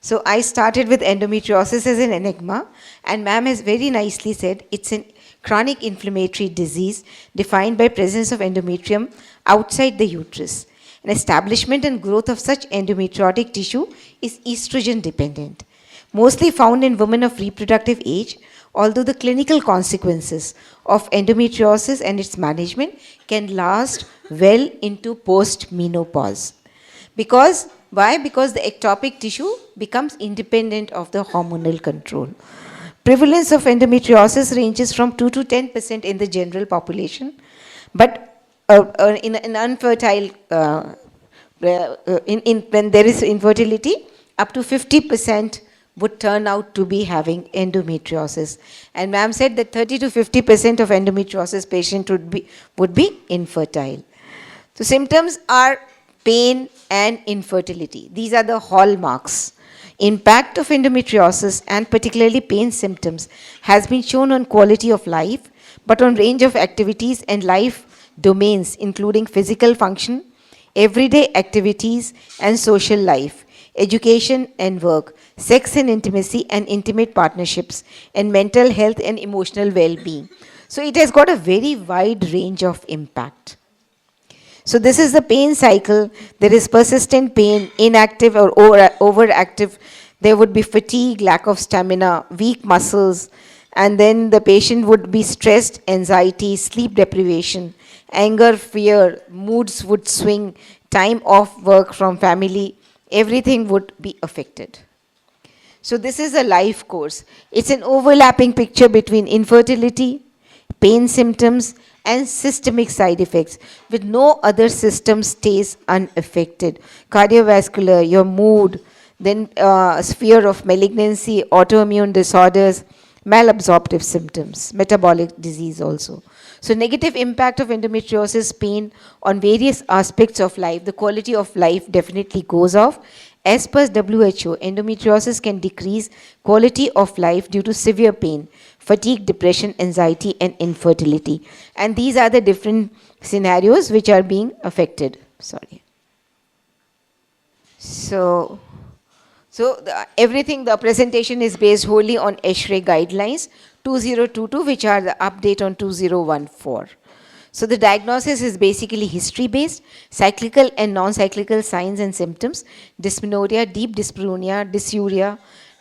So I started with endometriosis as an enigma, and ma'am has very nicely said it's a chronic inflammatory disease defined by presence of endometrium outside the uterus. An establishment and growth of such endometriotic tissue is estrogen dependent, mostly found in women of reproductive age, although the clinical consequences of endometriosis and its management can last well into post-menopause. Because why? Because the ectopic tissue becomes independent of the hormonal control. Prevalence of endometriosis ranges from 2 to 10% in the general population, but in an unfertile, when there is infertility, up to 50% would turn out to be having endometriosis. And ma'am said that 30 to 50% of endometriosis patients would be infertile. So symptoms are pain and infertility. These are the hallmarks. Impact of endometriosis and particularly pain symptoms has been shown on quality of life, but on range of activities and life domains, including physical function, everyday activities and social life, education and work, sex and intimacy and intimate partnerships, and mental health and emotional well-being. So it has got a very wide range of impact. So this is the pain cycle. There is persistent pain, inactive or overactive. There would be fatigue, lack of stamina, weak muscles, and then the patient would be stressed, anxiety, sleep deprivation, anger, fear, moods would swing, time off work from family, everything would be affected. So this is a life course. It's an overlapping picture between infertility, pain symptoms, and systemic side effects, with no other system stays unaffected. Cardiovascular, your mood, then sphere of malignancy, autoimmune disorders, malabsorptive symptoms, metabolic disease also. So negative impact of endometriosis pain on various aspects of life. The quality of life definitely goes off. As per WHO, endometriosis can decrease quality of life due to severe pain, fatigue, depression, anxiety, and infertility. And these are the different scenarios which are being affected. Sorry. So everything, the presentation is based wholly on ESHRE guidelines 2022, which are the update on 2014. So the diagnosis is basically history-based, cyclical and non-cyclical signs and symptoms, dysmenorrhea, deep dyspareunia, dysuria,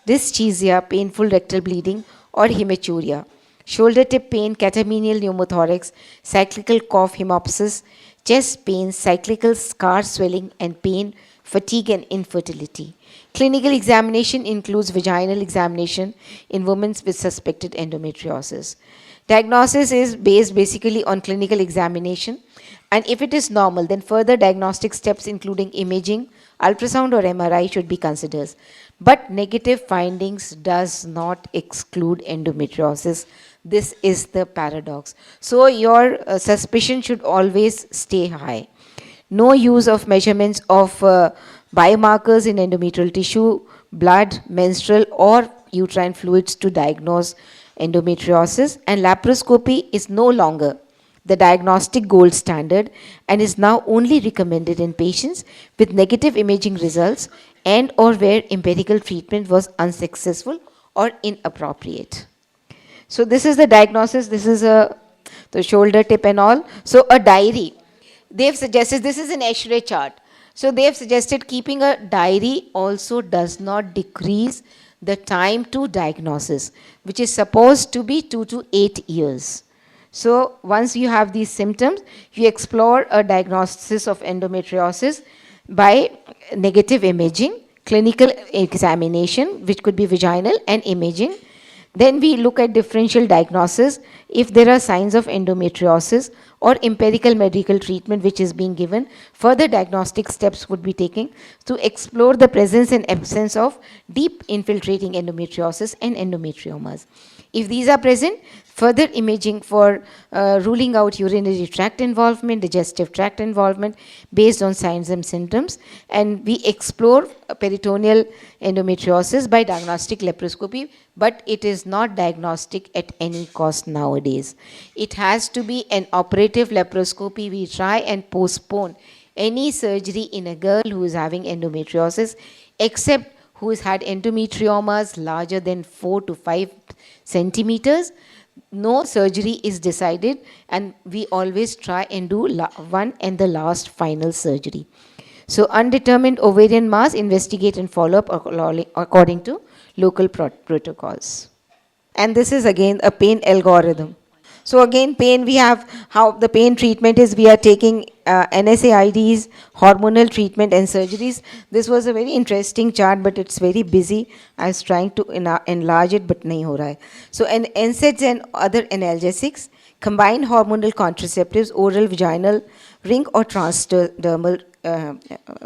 dysgeusia, painful rectal bleeding, or hematuria, shoulder tip pain, catamenial pneumothorax, cyclical cough, hemoptysis, chest pain, cyclical scar swelling and pain, fatigue and infertility. Clinical examination includes vaginal examination in women with suspected endometriosis. Diagnosis is based basically on clinical examination, and if it is normal, then further diagnostic steps including imaging, ultrasound or MRI should be considered. But negative findings does not exclude endometriosis. This is the paradox. So your suspicion should always stay high. No use of measurements of biomarkers in endometrial tissue, blood, menstrual or uterine fluids to diagnose endometriosis, and laparoscopy is no longer the diagnostic gold standard and is now only recommended in patients with negative imaging results and or where empirical treatment was unsuccessful or inappropriate. So this is the diagnosis. This is the shoulder tip and all. So a diary. They've suggested, this is an ESHRE chart. So they've suggested keeping a diary also does not decrease the time to diagnosis, which is supposed to be 2 to 8 years. So once you have these symptoms, you explore a diagnosis of endometriosis by negative imaging, clinical examination, which could be vaginal and imaging. Then we look at differential diagnosis if there are signs of endometriosis or empirical medical treatment which is being given. Further diagnostic steps would be taken to explore the presence and absence of deep infiltrating endometriosis and endometriomas. If these are present, further imaging for ruling out urinary tract involvement, digestive tract involvement based on signs and symptoms, and we explore peritoneal endometriosis by diagnostic laparoscopy, but it is not diagnostic at any cost nowadays. It has to be an operative laparoscopy. We try and postpone any surgery in a girl who is having endometriosis, except who has had endometriomas larger than 4 to 5 centimeters, no surgery is decided, and we always try and do one and the last final surgery. So undetermined ovarian mass, investigate and follow up according to local protocols. And this is again a pain algorithm. So again, pain, we have how the pain treatment is, we are taking NSAIDs, hormonal treatment and surgeries. This was a very interesting chart, but it's very busy. I was trying to enlarge it, but nahi ho raha hai. So NSAIDs and other analgesics, combined hormonal contraceptives, oral, vaginal, ring or transdermal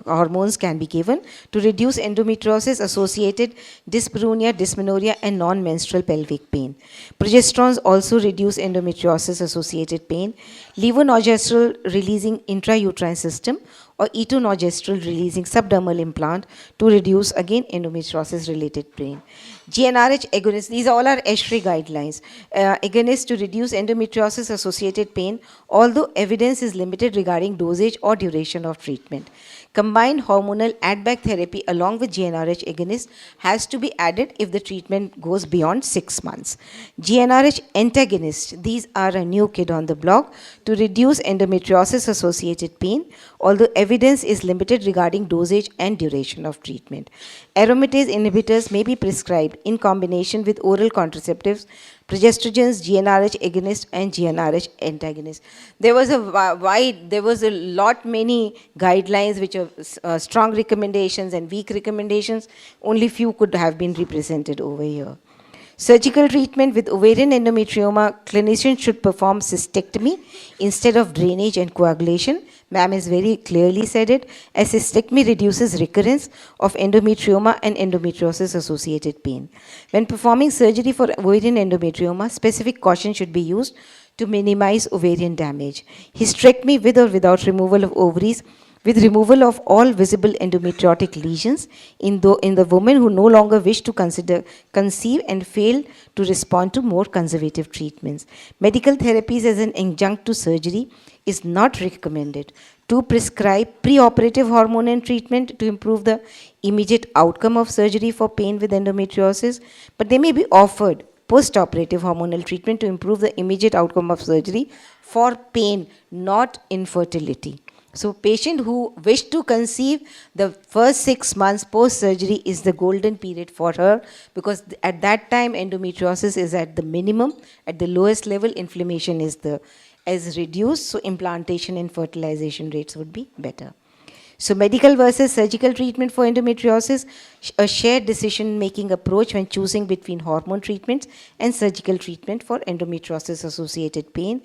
hormones can be given to reduce endometriosis associated dyspareunia, dysmenorrhea and non-menstrual pelvic pain. Progesterones also reduce endometriosis associated pain. Levonorgestrel releasing intrauterine system or etonogestrel releasing subdermal implant to reduce again endometriosis related pain. GnRH agonists, these all are ESHRE guidelines, agonists to reduce endometriosis associated pain, although evidence is limited regarding dosage or duration of treatment. Combined hormonal add-back therapy along with GnRH agonist has to be added if the treatment goes beyond 6 months. GnRH antagonists, these are a new kid on the block to reduce endometriosis associated pain, although evidence is limited regarding dosage and duration of treatment. Aromatase inhibitors may be prescribed in combination with oral contraceptives, progestogens, GnRH agonist and GnRH antagonist. There was a lot many guidelines which are strong recommendations and weak recommendations. Only few could have been represented over here. Surgical treatment with ovarian endometrioma, clinicians should perform cystectomy instead of drainage and coagulation. Ma'am has very clearly said it, as cystectomy reduces recurrence of endometrioma and endometriosis associated pain. When performing surgery for ovarian endometrioma, specific caution should be used to minimize ovarian damage. Hysterectomy with or without removal of ovaries, with removal of all visible endometriotic lesions in the women who no longer wish to conceive and fail to respond to more conservative treatments. Medical therapies as an adjunct to surgery is not recommended. To prescribe preoperative hormone treatment to improve the immediate outcome of surgery for pain with endometriosis, but they may be offered postoperative hormonal treatment to improve the immediate outcome of surgery for pain, not infertility. So patient who wish to conceive, the first 6 months post-surgery is the golden period for her, because at that time endometriosis is at the minimum, at the lowest level, inflammation is reduced, so implantation and fertilization rates would be better. So medical versus surgical treatment for endometriosis, a shared decision-making approach when choosing between hormone treatments and surgical treatment for endometriosis-associated pain.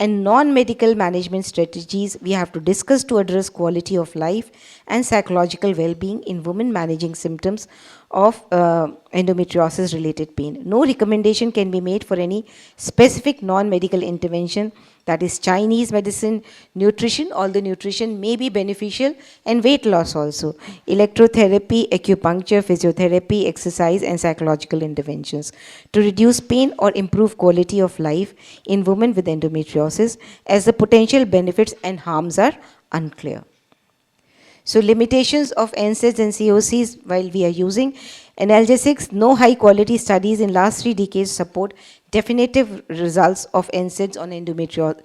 And non-medical management strategies we have to discuss to address quality of life and psychological well-being in women managing symptoms of endometriosis-related pain. No recommendation can be made for any specific non-medical intervention, that is Chinese medicine, nutrition, although nutrition may be beneficial, and weight loss also. Electrotherapy, acupuncture, physiotherapy, exercise and psychological interventions to reduce pain or improve quality of life in women with endometriosis, as the potential benefits and harms are unclear. So limitations of NSAIDs and COCs while we are using analgesics, no high quality studies in last 3 decades support definitive results of NSAIDs on endometrial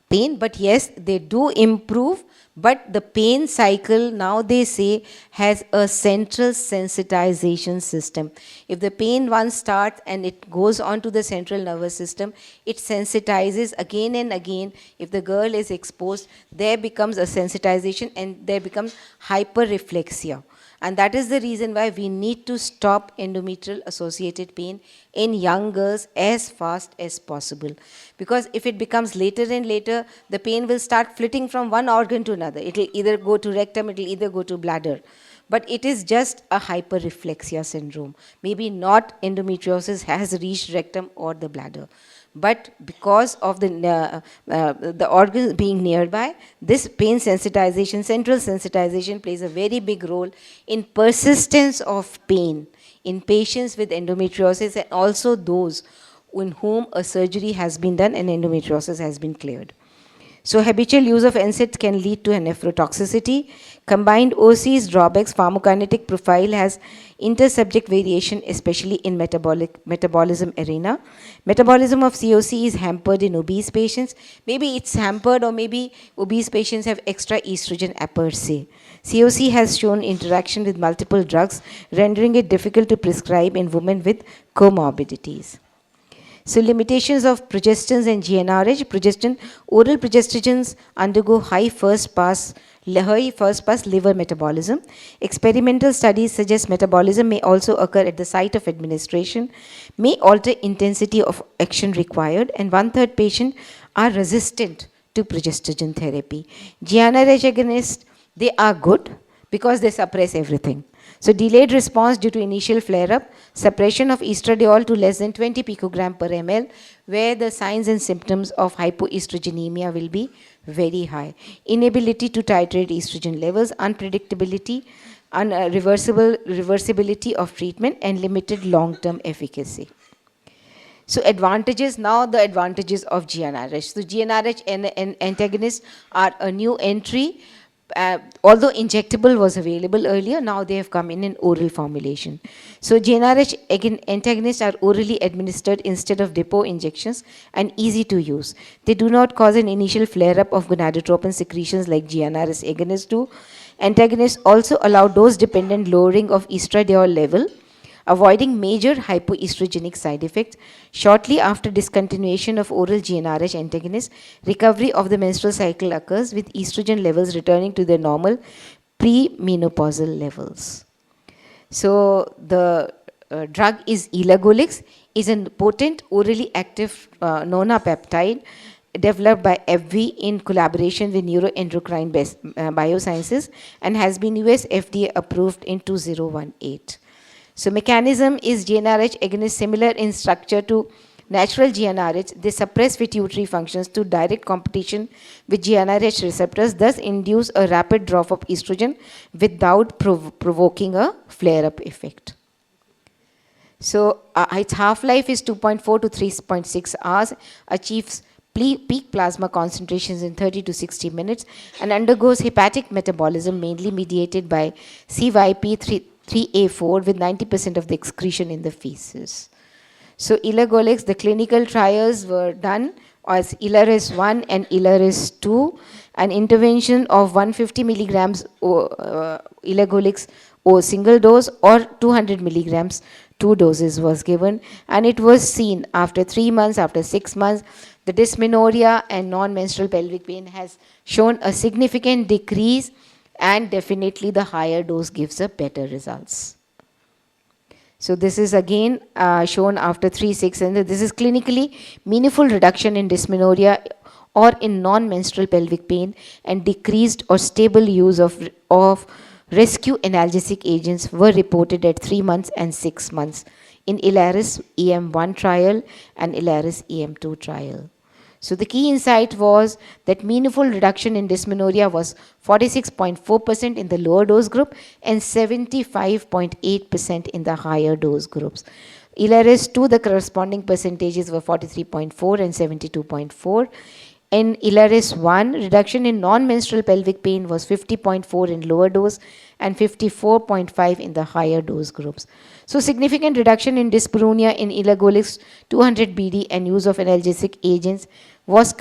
pain, but yes, they do improve, but the pain cycle now they say has a central sensitization system. If the pain once starts and it goes on to the central nervous system, it sensitizes again and again. If the girl is exposed, there becomes a sensitization and there becomes hyperreflexia. And that is the reason why we need to stop endometrial associated pain in young girls as fast as possible. Because if it becomes later and later, the pain will start flitting from one organ to another. It will either go to rectum, it will either go to bladder. But it is just a hyperreflexia syndrome. Maybe not endometriosis has reached rectum or the bladder. But because of the organs being nearby, this pain sensitization, central sensitization plays a very big role in persistence of pain in patients with endometriosis and also those in whom a surgery has been done and endometriosis has been cleared. So habitual use of NSAIDs can lead to a nephrotoxicity. Combined OC's drawbacks, pharmacokinetic profile has intersubject variation, especially in metabolism arena. Metabolism of COC is hampered in obese patients. Maybe it's hampered, or maybe obese patients have extra estrogen a per se. COC has shown interaction with multiple drugs, rendering it difficult to prescribe in women with comorbidities. So limitations of progestins and GnRH. Oral progestogens undergo high first pass liver metabolism. Experimental studies suggest metabolism may also occur at the site of administration, may alter intensity of action required, and 1/3 patients are resistant to progestogen therapy. GnRH agonists, they are good because they suppress everything. So delayed response due to initial flare-up, suppression of estradiol to less than 20 picogram per ml, where the signs and symptoms of hypoestrogenemia will be very high. Inability to titrate estrogen levels, unpredictability, reversibility of treatment, and limited long-term efficacy. So advantages, now the advantages of GnRH. So GnRH antagonists are a new entry. Although injectable was available earlier, now they have come in an oral formulation. So GnRH antagonists are orally administered instead of depot injections and easy to use. They do not cause an initial flare-up of gonadotropin secretions like GnRH agonists do. Antagonists also allow dose-dependent lowering of estradiol level, avoiding major hypoestrogenic side effects. Shortly after discontinuation of oral GnRH antagonists, recovery of the menstrual cycle occurs with estrogen levels returning to their normal pre-menopausal levels. So the drug is elagolix, is a potent orally active nonapeptide developed by AbbVie in collaboration with Neuroendocrine Biosciences and has been US FDA approved in 2018. So mechanism is GnRH agonist similar in structure to natural GnRH. They suppress pituitary functions through direct competition with GnRH receptors, thus induce a rapid drop of estrogen without provoking a flare-up effect. So its half-life is 2.4 to 3.6 hours, achieves peak plasma concentrations in 30 to 60 minutes, and undergoes hepatic metabolism mainly mediated by CYP3A4 with 90% of the excretion in the feces. So elagolix, the clinical trials were done as ELARIS-1 and ELARIS-2. An intervention of 150 milligrams elagolix or single dose or 200 milligrams 2 doses was given, and it was seen after 3 months, after 6 months, the dysmenorrhea and non-menstrual pelvic pain has shown a significant decrease, and definitely the higher dose gives a better results. So this is again shown after 3, 6, and this is clinically meaningful reduction in dysmenorrhea or in non-menstrual pelvic pain, and decreased or stable use of rescue analgesic agents were reported at 3 months and 6 months in ELARIS EM1 trial and ELARIS EM2 trial. So the key insight was that meaningful reduction in dysmenorrhea was 46.4% in the lower dose group and 75.8% in the higher dose groups. ELARIS-2, the corresponding percentages were 43.4 and 72.4. In ELARIS-1, reduction in non-menstrual pelvic pain was 50.4 in lower dose and 54.5 in the higher dose groups. So significant reduction in dyspareunia in elagolix 200 BD and use of analgesic agents was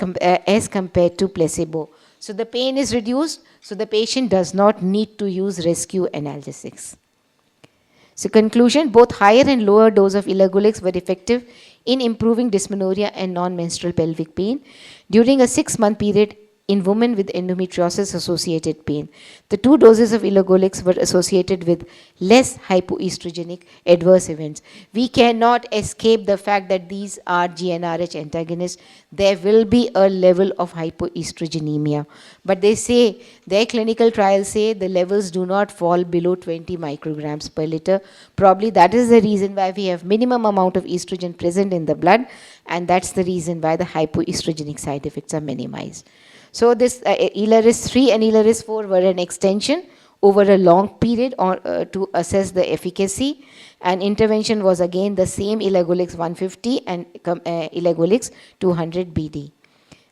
as compared to placebo. So the pain is reduced, so the patient does not need to use rescue analgesics. So conclusion, both higher and lower dose of elagolix were effective in improving dysmenorrhea and non-menstrual pelvic pain during a 6-month period in women with endometriosis associated pain. The 2 doses of elagolix were associated with less hypoestrogenic adverse events. We cannot escape the fact that these are GnRH antagonists. There will be a level of hypoestrogenemia. But they say, their clinical trials say the levels do not fall below 20 micrograms per liter. Probably that is the reason why we have minimum amount of estrogen present in the blood, and that's the reason why the hypoestrogenic side effects are minimized. So this ELARIS-3 and ELARIS-4 were an extension over a long period to assess the efficacy, and intervention was again the same elagolix 150 and elagolix 200 BD.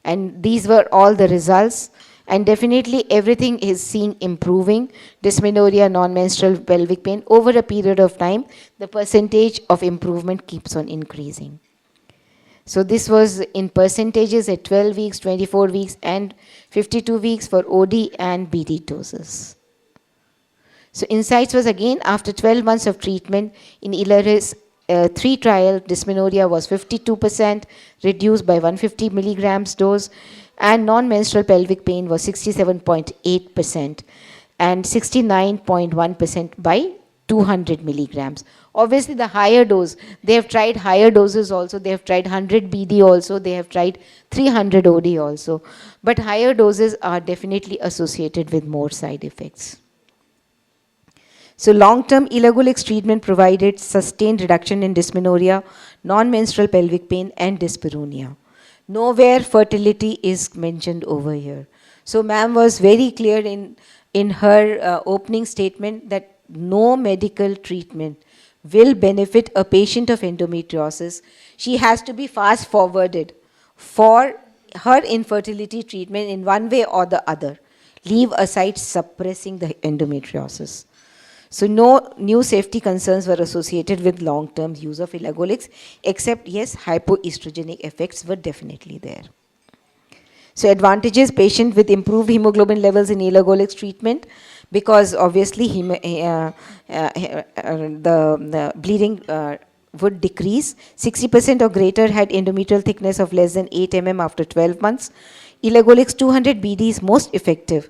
And these were all the results. And definitely everything is seen improving. Dysmenorrhea, non-menstrual pelvic pain, over a period of time, the percentage of improvement keeps on increasing. So this was in percentages at 12 weeks, 24 weeks, and 52 weeks for OD and BD doses. So insights was again after 12 months of treatment in ILARIS 3 trial, dysmenorrhea was 52% reduced by 150 milligrams dose, and non-menstrual pelvic pain was 67.8% and 69.1% by 200 milligrams. Obviously the higher dose, they have tried higher doses also, they have tried 100 BD also, they have tried 300 OD also, but higher doses are definitely associated with more side effects. So long-term elagolix treatment provided sustained reduction in dysmenorrhea, non-menstrual pelvic pain and dyspareunia. Nowhere fertility is mentioned over here. So ma'am was very clear in her opening statement that no medical treatment will benefit a patient of endometriosis. She has to be fast forwarded for her infertility treatment in one way or the other. Leave aside suppressing the endometriosis. So no new safety concerns were associated with long-term use of elagolix, except yes, hypoestrogenic effects were definitely there. So advantages: patient with improved hemoglobin levels in elagolix treatment, because obviously the bleeding would decrease. 60% or greater had endometrial thickness of less than 8 mm after 12 months. Elagolix 200 BD is most effective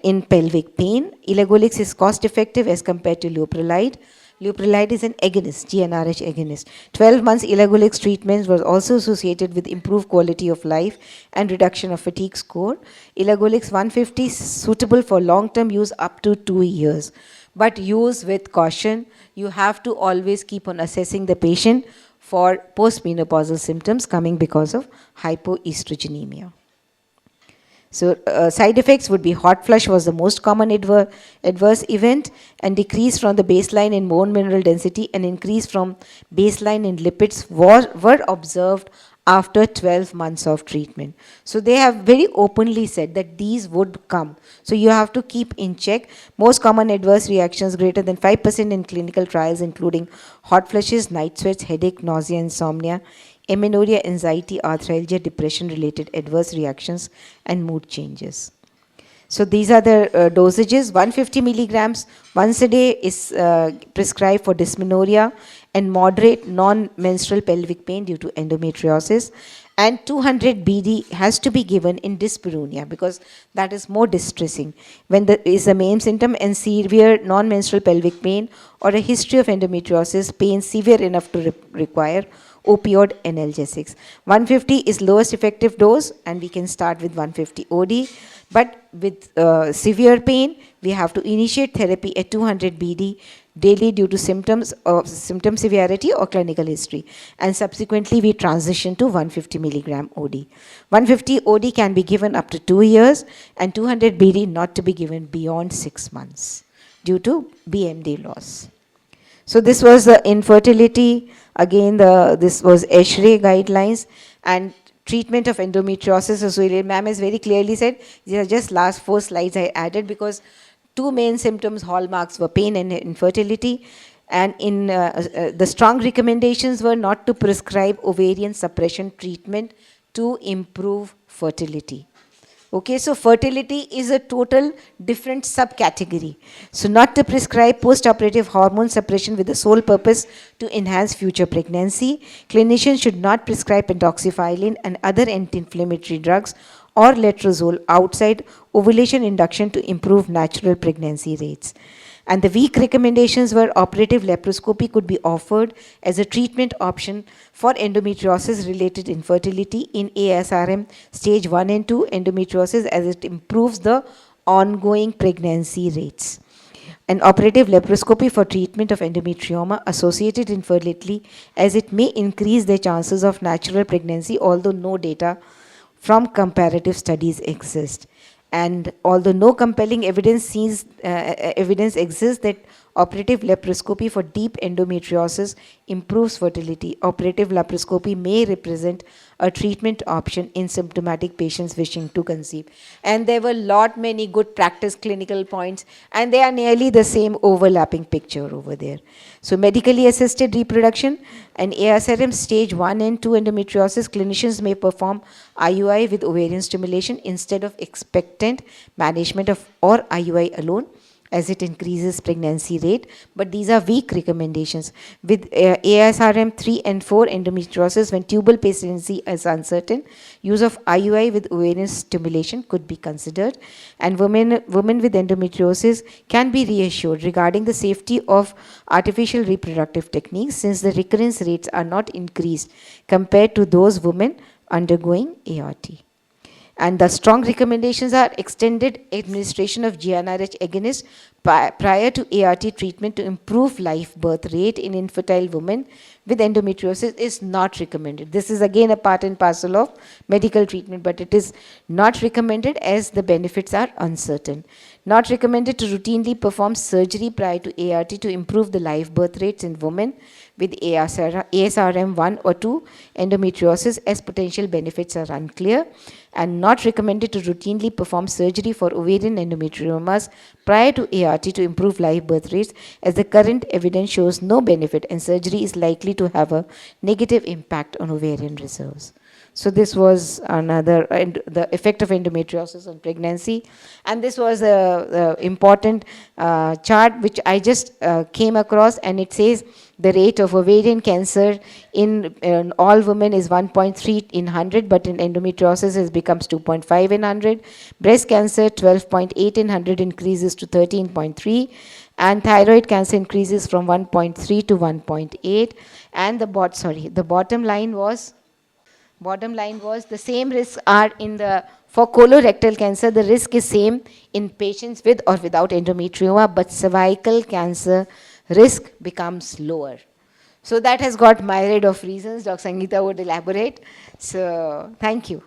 in pelvic pain. Elagolix is cost effective as compared to leuprolide. Leuprolide is an agonist, GnRH agonist. 12 months elagolix treatment was also associated with improved quality of life and reduction of fatigue score. Elagolix 150 is suitable for long-term use up to 2 years, but use with caution. You have to always keep on assessing the patient for postmenopausal symptoms coming because of hypoestrogenemia. So side effects would be hot flush was the most common adverse event, and decrease from the baseline in bone mineral density and increase from baseline in lipids were observed after 12 months of treatment. So they have very openly said that these would come. So you have to keep in check. Most common adverse reactions greater than 5% in clinical trials, including hot flushes, night sweats, headache, nausea, insomnia, amenorrhea, anxiety, arthralgia, depression-related adverse reactions, and mood changes. So these are the dosages. 150 milligrams once a day is prescribed for dysmenorrhea and moderate non-menstrual pelvic pain due to endometriosis. And 200 BD has to be given in dyspareunia, because that is more distressing. When there is a main symptom and severe non-menstrual pelvic pain or a history of endometriosis, pain severe enough to require opioid analgesics. 150 is lowest effective dose, and we can start with 150 OD. But with severe pain, we have to initiate therapy at 200 BD daily due to symptom severity or clinical history. And subsequently, we transition to 150 milligram OD. 150 OD can be given up to 2 years, and 200 BD not to be given beyond 6 months due to BMD loss. So this was the infertility. Again, this was ESHRE guidelines and treatment of endometriosis associated. Ma'am has very clearly said, these are just last 4 slides I added, because 2 main symptoms, hallmarks, were pain and infertility. And in the strong recommendations were not to prescribe ovarian suppression treatment to improve fertility. Okay, so fertility is a total different subcategory. So not to prescribe post-operative hormone suppression with the sole purpose to enhance future pregnancy. Clinicians should not prescribe pentoxifylline and other anti-inflammatory drugs or letrozole outside ovulation induction to improve natural pregnancy rates. And the weak recommendations were operative laparoscopy could be offered as a treatment option for endometriosis-related infertility in ASRM stage 1 and 2 endometriosis, as it improves the ongoing pregnancy rates. An operative laparoscopy for treatment of endometrioma associated infertility, as it may increase the chances of natural pregnancy, although no data from comparative studies exist. And although no compelling evidence exists that Operative laparoscopy for deep endometriosis improves fertility. Operative laparoscopy may represent a treatment option in symptomatic patients wishing to conceive. And there were many good practice clinical points, and they are nearly the same overlapping picture over there. So medically assisted reproduction and ASRM stage 1 and 2 endometriosis, clinicians may perform IUI with ovarian stimulation instead of expectant management of or IUI alone, as it increases pregnancy rate, but these are weak recommendations. With ASRM 3 and 4 endometriosis, when tubal patency is uncertain, use of IUI with ovarian stimulation could be considered, and women with endometriosis can be reassured regarding the safety of artificial reproductive techniques, since the recurrence rates are not increased compared to those women undergoing ART. And the strong recommendations are extended administration of GnRH agonist prior to ART treatment to improve live birth rate in infertile women with endometriosis is not recommended. This is again a part and parcel of medical treatment, but it is not recommended as the benefits are uncertain. Not recommended to routinely perform surgery prior to ART to improve the live birth rates in women with ASRM 1 or 2 endometriosis, as potential benefits are unclear, and not recommended to routinely perform surgery for ovarian endometriomas prior to ART to improve live birth rates, as the current evidence shows no benefit and surgery is likely to have a negative impact on ovarian reserves. So this was another, the effect of endometriosis on pregnancy. And this was a important chart which I just came across, and it says the rate of ovarian cancer in all women is 1.3 in 100, but in endometriosis it becomes 2.5 in 100. Breast cancer 12.8 in 100 increases to 13.3. And thyroid cancer increases from 1.3 to 1.8. And the bottom line was the same risks are in for colorectal cancer. The risk is same in patients with or without endometrioma, but cervical cancer risk becomes lower. So that has got myriad of reasons. Dr. Sangeeta would elaborate. So thank you.